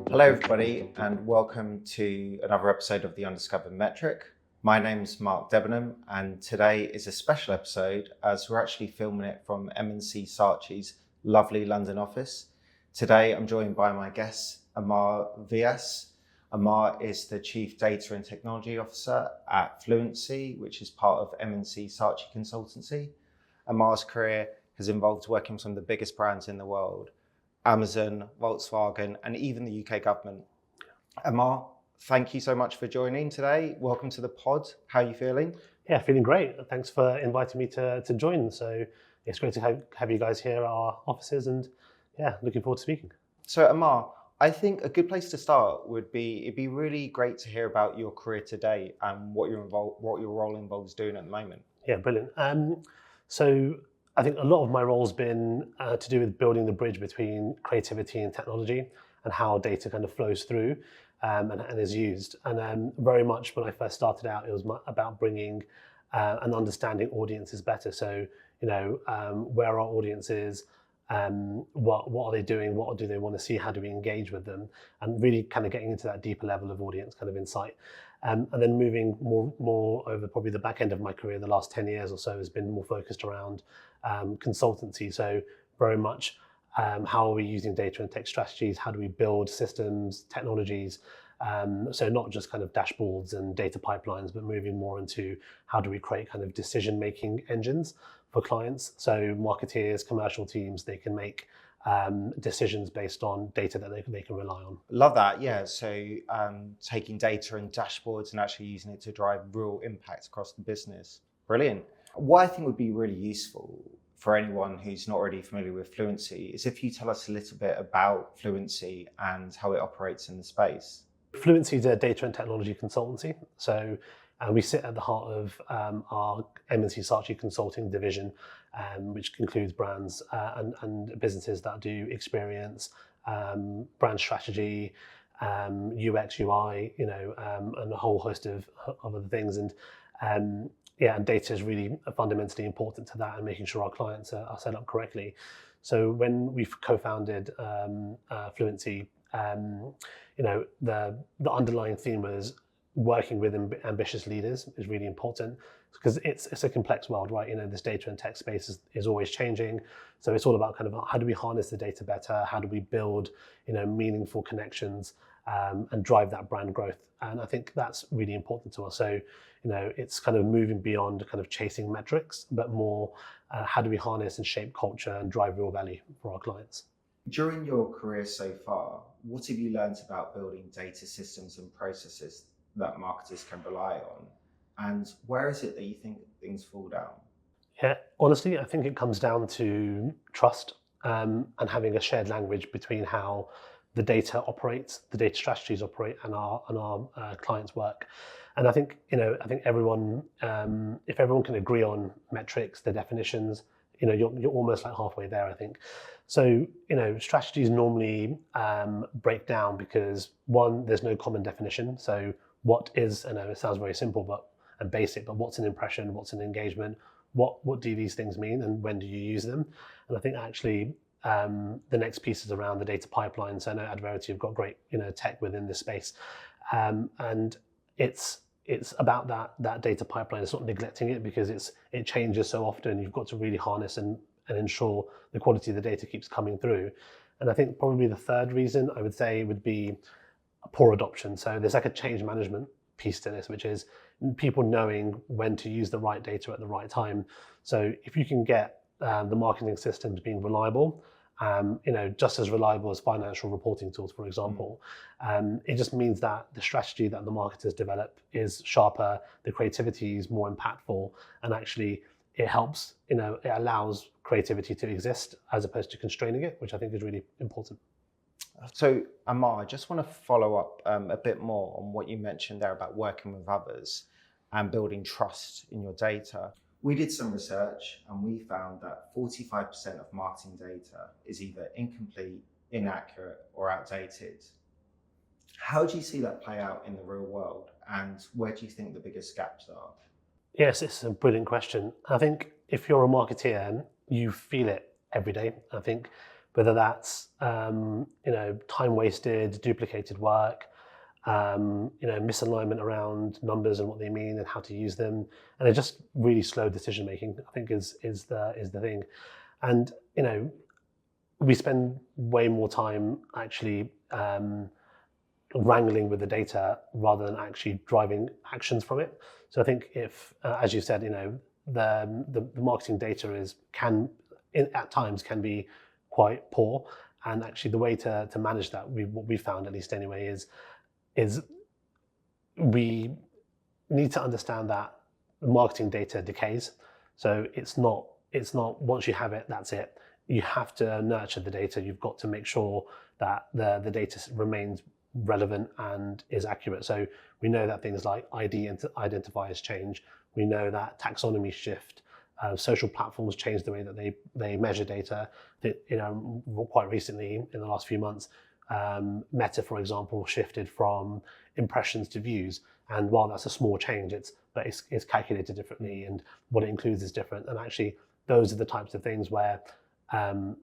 Hello everybody and welcome to another episode of the Undiscovered Metric. My name's Mark Debenham and today is a special episode as we're actually filming it from M+C Saatchi's lovely London office. Today I'm joined by my guest Amar Vyas. Amar is the Chief Data and Technology Officer at Fluency, which is part of M+C Saatchi consultancy. Amar's career has involved working with some of the biggest brands in the world: Amazon, Volkswagen, and even the UK government. Amar, thank you so much for joining today. Welcome to the pod. How are you feeling? Yeah, feeling great. Thanks for inviting me to join. So it's great to have you guys here at our offices, and yeah, looking forward to speaking. So Amar, I think a good place to start would be, it'd be really great to hear about your career today and what your role involves doing at the moment. Yeah, brilliant. So I think a lot of my role's been to do with building the bridge between creativity and technology and how data kind of flows through and is used. And very much when I first started out, it was about bringing and understanding audiences better. So, where our audience is, what are they doing, what do they want to see, how do we engage with them, and really kind of getting into that deeper level of audience kind of insight. And then moving more over probably the back end of my career, the last 10 years or so, has been more focused around consultancy. So very much how are we using data and tech strategies, how do we build systems, technologies, so not just kind of dashboards and data pipelines, but moving more into how do we create kind of decision-making engines for clients. So marketeers, commercial teams, they can make decisions based on data that they can rely on. Love that, yeah. So taking data and dashboards and actually using it to drive real impact across the business. Brilliant. What I think would be really useful for anyone who's not already familiar with Fluency is if you tell us a little bit about Fluency and how it operates in the space. Fluency is a data and technology consultancy. So we sit at the heart of our M+C Saatchi consulting division, which includes brands and businesses that do experience, brand strategy, UX, UI, and a whole host of other things. And data is really fundamentally important to that and making sure our clients are set up correctly. So when we've co-founded Fluency, the underlying theme was working with ambitious leaders is really important because it's a complex world, right? This data and tech space is always changing. So it's all about kind of how do we harness the data better? How do we build, meaningful connections and drive that brand growth? And I think that's really important to us. So, it's kind of moving beyond kind of chasing metrics, but more how do we harness and shape culture and drive real value for our clients? During your career so far, what have you learned about building data systems and processes that marketers can rely on? And where is it that you think things fall down? Yeah, honestly, I think it comes down to trust and having a shared language between how the data operates, the data strategies operate, and our clients' work. And I think everyone, if everyone can agree on metrics, the definitions, you're almost like halfway there, I think. So, strategies normally break down because one, there's no common definition. So what is, it sounds very simple and basic, but what's an impression, what's an engagement, what do these things mean and when do you use them? And I think actually the next piece is around the data pipeline. So I know Adverity have got great, tech within this space. And it's about that data pipeline. It's not neglecting it because it changes so often. You've got to really harness and ensure the quality of the data keeps coming through. And I think probably the third reason I would say would be poor adoption. So there's like a change management piece to this, which is people knowing when to use the right data at the right time. So if you can get the marketing systems being reliable, just as reliable as financial reporting tools, for example, it just means that the strategy that the marketers develop is sharper, the creativity is more impactful, and actually it helps, it allows creativity to exist as opposed to constraining it, which I think is really important. So Amar, I just want to follow up a bit more on what you mentioned there about working with others and building trust in your data. We did some research and we found that 45% of marketing data is either incomplete, inaccurate, or outdated. How do you see that play out in the real world, and where do you think the biggest gaps are? Yes, it's a brilliant question. I think if you're a marketeer, you feel it every day. I think whether that's time wasted, duplicated work, misalignment around numbers and what they mean and how to use them, and it just really slow decision making, I think is the thing. And we spend way more time actually wrangling with the data rather than actually driving actions from it. So I think if, as you said, the marketing data at times can be quite poor, and actually the way to manage that, what we found at least anyway, is we need to understand that marketing data decays. So it's not once you have it, that's it. You have to nurture the data. You've got to make sure that the data remains relevant and is accurate. So we know that things like identifiers change. We know that taxonomy shift. Social platforms change the way that they measure data. Quite recently, in the last few months, Meta, for example, shifted from impressions to views. And while that's a small change, it's calculated differently, and what it includes is different. And actually, those are the types of things where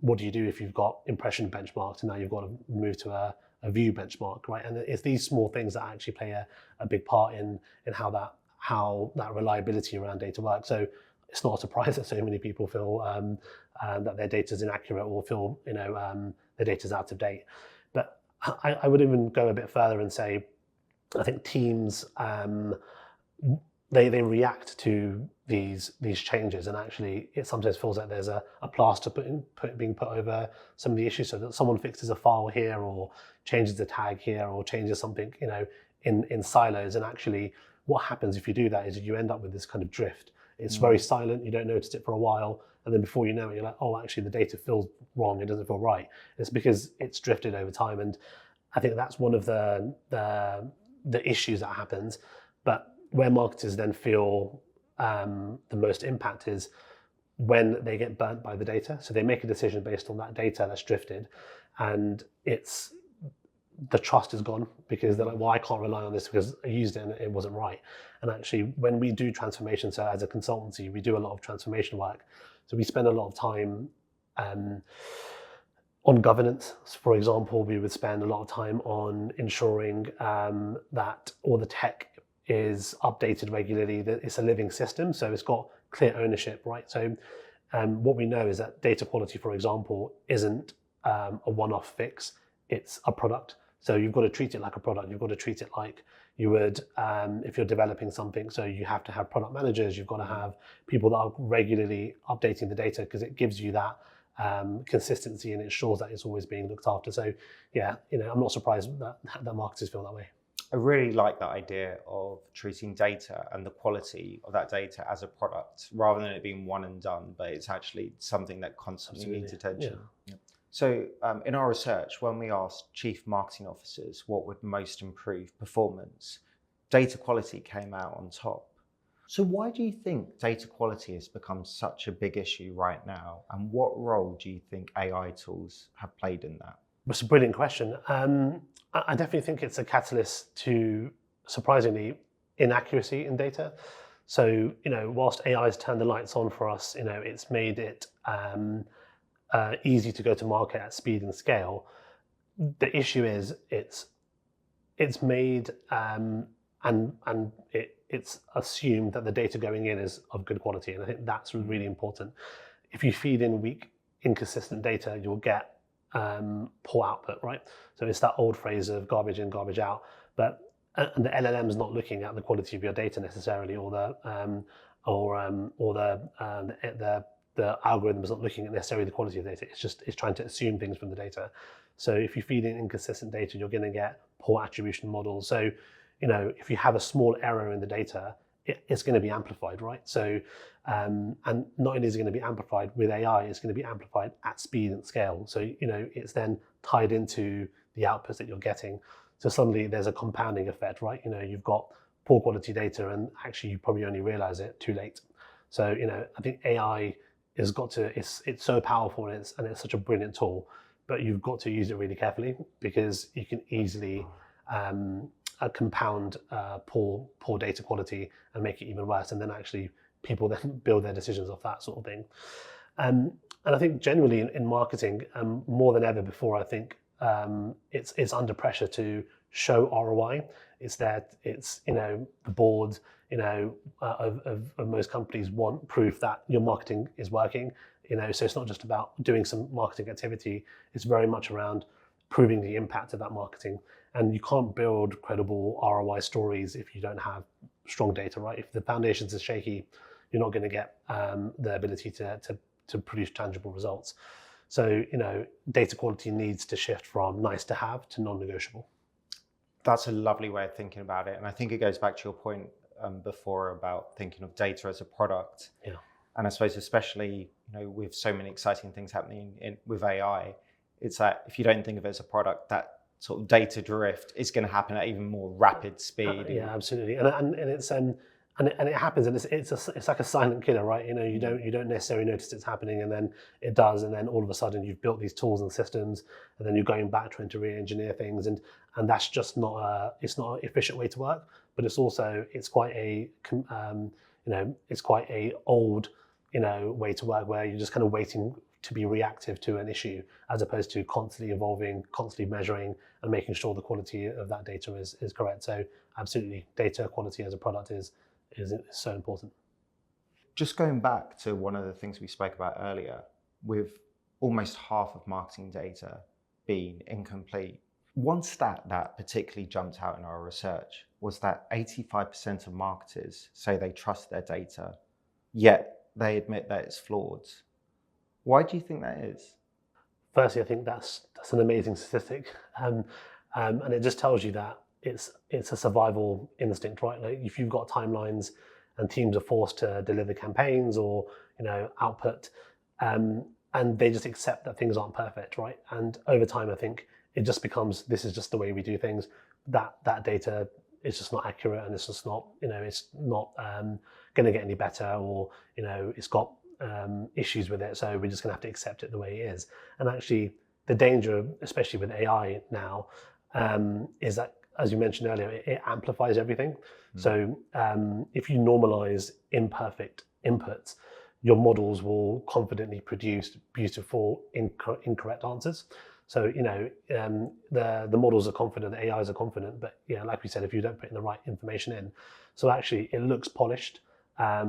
what do you do if you've got impression benchmarked and now you've got to move to a view benchmark, right? And it's these small things that actually play a big part in how that reliability around data works. So it's not a surprise that so many people feel that their data is inaccurate or feel their data is out of date. But I would even go a bit further and say, I think teams they react to these changes, and actually it sometimes feels like there's a plaster being put over some of the issues, so that someone fixes a file here or changes a tag here or changes something in silos. And actually what happens if you do that is you end up with this kind of drift. It's very silent, you don't notice it for a while, and then before you know it, you're like, oh, actually the data feels wrong, it doesn't feel right. It's because it's drifted over time. And I think that's one of the issues that happens. But where marketers then feel the most impact is when they get burnt by the data. So they make a decision based on that data that's drifted, and the trust is gone because they're like, well, I can't rely on this because I used it and it wasn't right. And actually, when we do transformation, so as a consultancy, we do a lot of transformation work. So we spend a lot of time on governance. So for example, we would spend a lot of time on ensuring that all the tech is updated regularly, that it's a living system, so it's got clear ownership, right? So what we know is that data quality, for example, isn't a one-off fix, it's a product. So you've got to treat it like a product. You've got to treat it like you would if you're developing something. So you have to have product managers, you've got to have people that are regularly updating the data, because it gives you that consistency and ensures that it's always being looked after. So yeah, I'm not surprised that marketers feel that way. I really like that idea of treating data and the quality of that data as a product, rather than it being one and done, but it's actually something that constantly needs attention. Yeah. So in our research, when we asked chief marketing officers what would most improve performance, data quality came out on top. So why do you think data quality has become such a big issue right now? And what role do you think AI tools have played in that? That's a brilliant question. I definitely think it's a catalyst to, surprisingly, inaccuracy in data. So, whilst AI has turned the lights on for us, it's made it easy to go to market at speed and scale. The issue is it's made and it's assumed that the data going in is of good quality, and I think that's really important. If you feed in weak, inconsistent data, you'll get poor output, right? So it's that old phrase of garbage in, garbage out. But and the LLM is not looking at the quality of your data necessarily, or the algorithm is not looking at necessarily the quality of data. It's trying to assume things from the data. So if you feed in inconsistent data, you're going to get poor attribution models. So if you have a small error in the data, it's going to be amplified, right? So and not only is it going to be amplified with AI, it's going to be amplified at speed and scale. So it's then tied into the outputs that you're getting. So suddenly there's a compounding effect, right? You've got poor quality data, and actually you probably only realize it too late. So I think AI has got to, it's so powerful, and it's such a brilliant tool, but you've got to use it really carefully, because you can easily compound poor data quality and make it even worse, and then actually people then build their decisions off that sort of thing. And I think generally in marketing, more than ever before, I think it's under pressure to show ROI. It's that it's the board of most companies want proof that your marketing is working. So it's not just about doing some marketing activity. It's very much around proving the impact of that marketing. And you can't build credible ROI stories if you don't have strong data, right? If the foundations are shaky, you're not going to get the ability to produce tangible results. So, data quality needs to shift from nice to have to non-negotiable. That's a lovely way of thinking about it. And I think it goes back to your point before about thinking of data as a product. Yeah. And I suppose especially, with so many exciting things happening with AI, it's that if you don't think of it as a product, that sort of data drift is going to happen at even more rapid speed. Yeah, absolutely. And it's and it happens, and it's like a silent killer, right? You don't necessarily notice it's happening, and then it does, and then all of a sudden you've built these tools and systems, and then you're going back trying to re-engineer things, and that's just not it's not an efficient way to work. But it's also it's quite a old way to work, where you're just kind of waiting to be reactive to an issue, as opposed to constantly evolving, constantly measuring, and making sure the quality of that data is correct. So absolutely, data quality as a product is so important. Just going back to one of the things we spoke about earlier, with almost half of marketing data being incomplete, one stat that particularly jumped out in our research was that 85% of marketers say they trust their data, yet they admit that it's flawed. Why do you think that is? Firstly, I think that's an amazing statistic, and it just tells you that it's a survival instinct, right? Like if you've got timelines and teams are forced to deliver campaigns or output, and they just accept that things aren't perfect, right? And over time, I think it just becomes, this is just the way we do things. That data is just not accurate, and it's just not it's not going to get any better, or it's got issues with it, so we're just going to have to accept it the way it is. And actually, the danger, especially with AI now, is that, as you mentioned earlier, it amplifies everything. So if you normalize imperfect inputs, your models will confidently produce beautiful incorrect answers. So the models are confident, the AIs are confident, but like we said, if you don't put in the right information in, so actually it looks polished,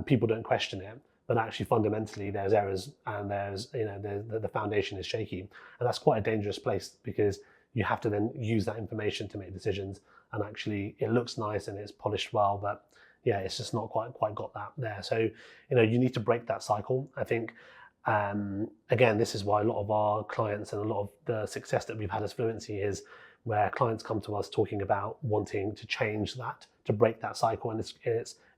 people don't question it, but actually fundamentally there's errors, and there's the foundation is shaky, and that's quite a dangerous place, because you have to then use that information to make decisions, and actually it looks nice and it's polished well, but it's just not quite got that there. So you need to break that cycle. I think again, this is why a lot of our clients and a lot of the success that we've had as Fluency is where clients come to us talking about wanting to change that, to break that cycle, and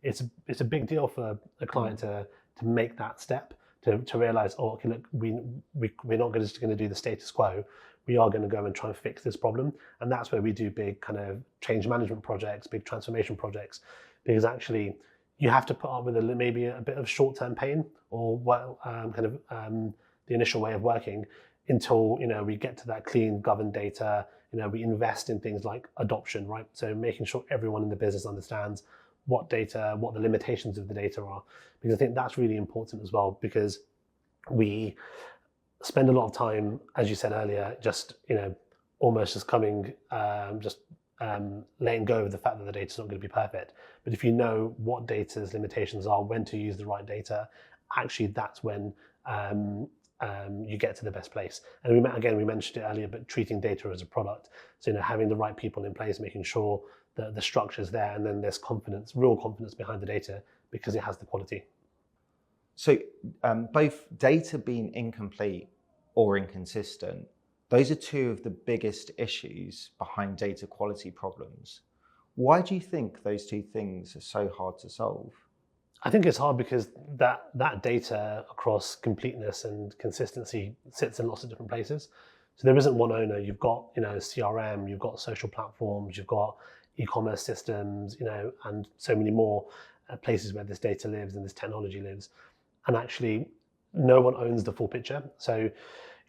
it's a big deal for a client to make that step, to realize, oh, okay, look, we're not just going to do the status quo. We are going to go and try and fix this problem. And that's where we do big kind of change management projects, big transformation projects, because actually you have to put up with maybe a bit of short-term pain, or the initial way of working, until we get to that clean, governed data. We invest in things like adoption, right? So making sure everyone in the business understands what the limitations of the data are, because I think that's really important as well, because we spend a lot of time, as you said earlier, just almost just coming, letting go of the fact that the data's not going to be perfect. But if you know what data's limitations are, when to use the right data, actually that's when you get to the best place. And we mentioned it earlier, but treating data as a product. So having the right people in place, making sure that the structure's there, and then there's confidence, real confidence behind the data, because it has the quality. So both data being incomplete or inconsistent, those are two of the biggest issues behind data quality problems. Why do you think those two things are so hard to solve? I think it's hard because that data across completeness and consistency sits in lots of different places. So there isn't one owner. You've got CRM, you've got social platforms, you've got e-commerce systems, and so many more places where this data lives and this technology lives. And actually, no one owns the full picture. So,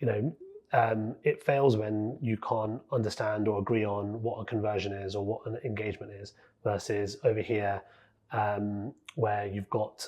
it fails when you can't understand or agree on what a conversion is or what an engagement is, versus over here, where you've got,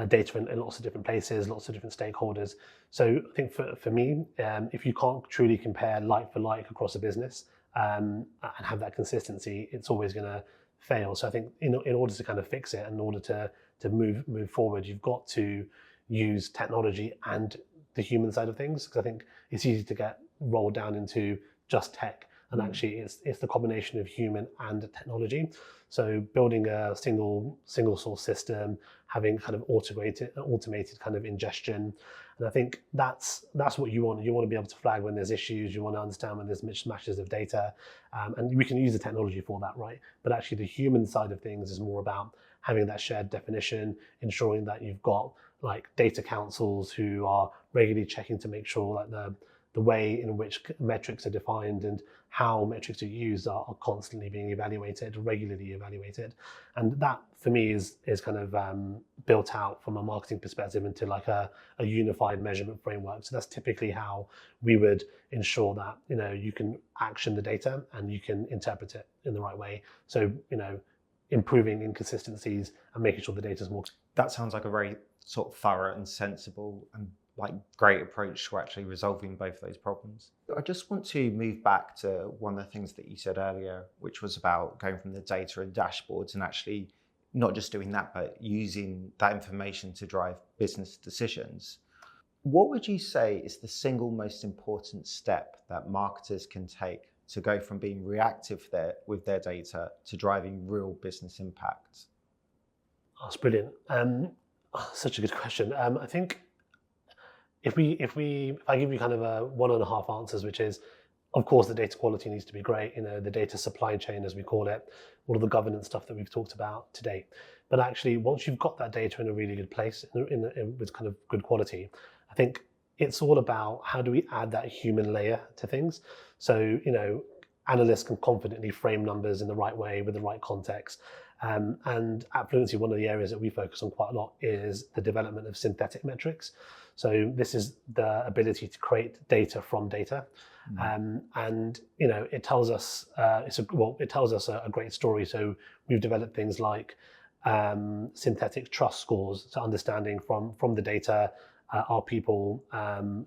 data in lots of different places, lots of different stakeholders. So I think for me, if you can't truly compare like for like across a business and have that consistency, it's always going to fail. So I think in order to kind of fix it, in order to move forward, you've got to use technology and the human side of things, because I think it's easy to get rolled down into just tech, and actually it's the combination of human and technology. So building a single source system, having kind of automated kind of ingestion, and I think that's what you want. You want to be able to flag when there's issues. You want to understand when there's mismatches of data, and we can use the technology for that, right? But actually, the human side of things is more about having that shared definition, ensuring that you've got like data councils who are regularly checking to make sure that the way in which metrics are defined and how metrics are used are constantly being evaluated, regularly evaluated. And that for me is kind of built out from a marketing perspective into like a unified measurement framework. So that's typically how we would ensure that, you can action the data and you can interpret it in the right way. So, improving inconsistencies and making sure the data is more. That sounds like a very sort of thorough and sensible and like great approach to actually resolving both of those problems. I just want to move back to one of the things that you said earlier, which was about going from the data and dashboards and actually not just doing that, but using that information to drive business decisions. What would you say is the single most important step that marketers can take to go from being reactive with their data to driving real business impact? Oh, that's brilliant. Such a good question. I think if I give you kind of a 1.5 answers, which is, of course, the data quality needs to be great, the data supply chain, as we call it, all of the governance stuff that we've talked about today. But actually, once you've got that data in a really good place, with kind of good quality, I think it's all about how do we add that human layer to things. So, analysts can confidently frame numbers in the right way with the right context. And at Fluency, one of the areas that we focus on quite a lot is the development of synthetic metrics. So this is the ability to create data from data. And it tells us it tells us a great story. So we've developed things like synthetic trust scores, so understanding from the data, are people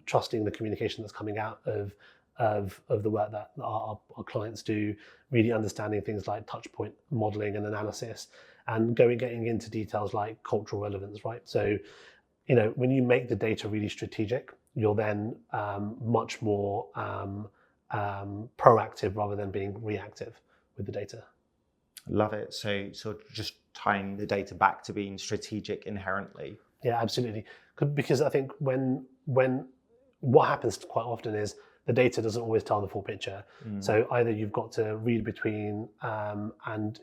trusting the communication that's coming out of the work that our clients do, really understanding things like touch point modeling and analysis, and getting into details like cultural relevance, right? So, when you make the data really strategic, you're then much more proactive rather than being reactive with the data. Love it. So just tying the data back to being strategic inherently. Yeah, absolutely. Because I think when what happens quite often is the data doesn't always tell the full picture. So either you've got to read between and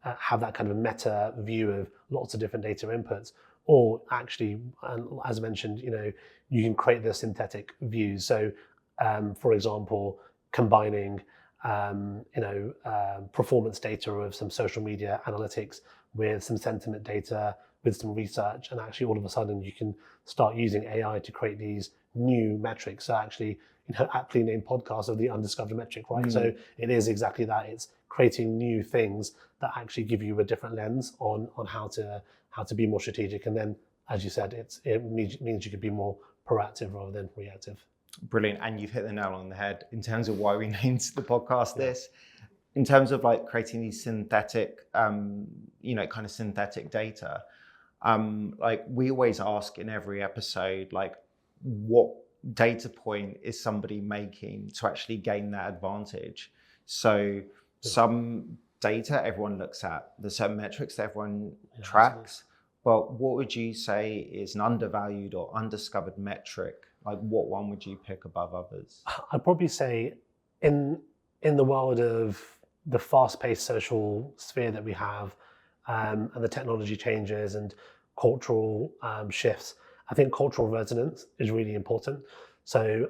have that kind of meta view of lots of different data inputs, or actually, as mentioned, you can create the synthetic views. So, for example, combining performance data of some social media analytics with some sentiment data, with some research, and actually all of a sudden you can start using AI to create these new metrics. So actually, aptly named podcast of the Undiscovered Metric, right? So it is exactly that. It's creating new things that actually give you a different lens on how to be more strategic. And then, as you said, it means you could be more proactive rather than reactive. Brilliant. And you've hit the nail on the head in terms of why we named the podcast this. In terms of like creating these synthetic, kind of synthetic data, like we always ask in every episode, like what data point is somebody making to actually gain that advantage? So some data everyone looks at, there's certain metrics that everyone tracks, but what would you say is an undervalued or undiscovered metric? Like what one would you pick above others? I'd probably say in the world of the fast-paced social sphere that we have, and the technology changes and cultural shifts, I think cultural resonance is really important. So,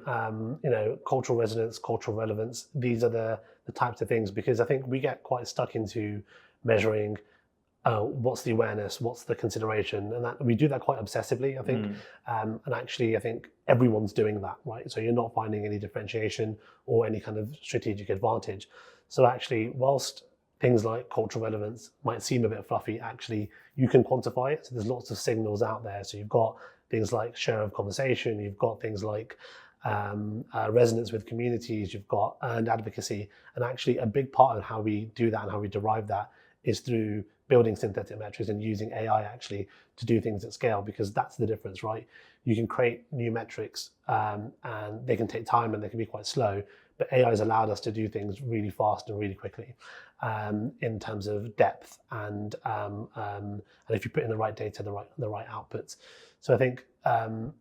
cultural resonance, cultural relevance, these are the types of things, because I think we get quite stuck into measuring what's the awareness, what's the consideration, and that we do that quite obsessively, I think. And actually, I think everyone's doing that, right? So you're not finding any differentiation or any kind of strategic advantage. So actually, whilst things like cultural relevance might seem a bit fluffy. Actually, you can quantify it. So there's lots of signals out there. So you've got things like share of conversation, you've got things like resonance with communities, you've got earned advocacy. And actually a big part of how we do that and how we derive that is through building synthetic metrics and using AI actually to do things at scale, because that's the difference, right? You can create new metrics and they can take time and they can be quite slow, but AI has allowed us to do things really fast and really quickly in terms of depth and if you put in the right data, the right outputs. So I think on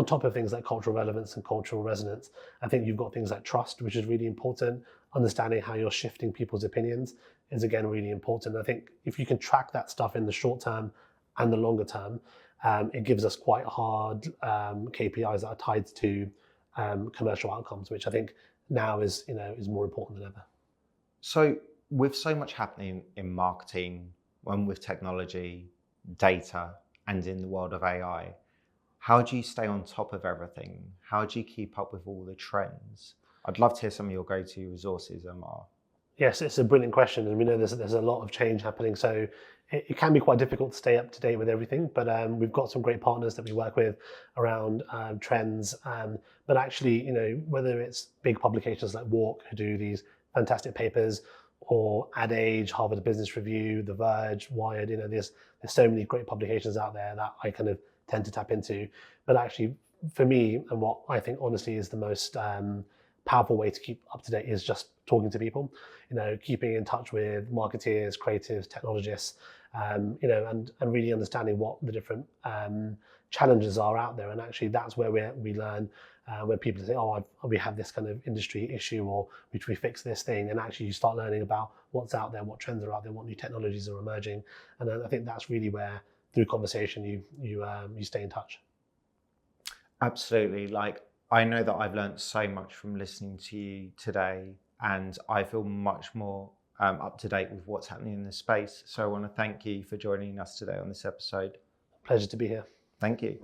top of things like cultural relevance and cultural resonance, I think you've got things like trust, which is really important. Understanding how you're shifting people's opinions is again really important. I think if you can track that stuff in the short term and the longer term, it gives us quite hard KPIs that are tied to commercial outcomes, which I think now is more important than ever. So with so much happening in marketing, and with technology, data, and in the world of AI, how do you stay on top of everything? How do you keep up with all the trends? I'd love to hear some of your go-to resources, Amar. Yes, it's a brilliant question, and we know there's a lot of change happening, so it can be quite difficult to stay up to date with everything. But we've got some great partners that we work with around trends. But actually, whether it's big publications like Walk, who do these fantastic papers, or Ad Age, Harvard Business Review, The Verge, Wired, there's so many great publications out there that I kind of tend to tap into. But actually, for me, and what I think honestly is the most powerful way to keep up to date is just talking to people, keeping in touch with marketeers, creatives, technologists, and really understanding what the different challenges are out there. And actually that's where we learn when people say, we have this kind of industry issue, or we fix this thing. And actually you start learning about what's out there, what trends are out there, what new technologies are emerging. And then I think that's really where through conversation you stay in touch. Absolutely. I know that I've learned so much from listening to you today, and I feel much more up to date with what's happening in the space. So I want to thank you for joining us today on this episode. Pleasure to be here. Thank you.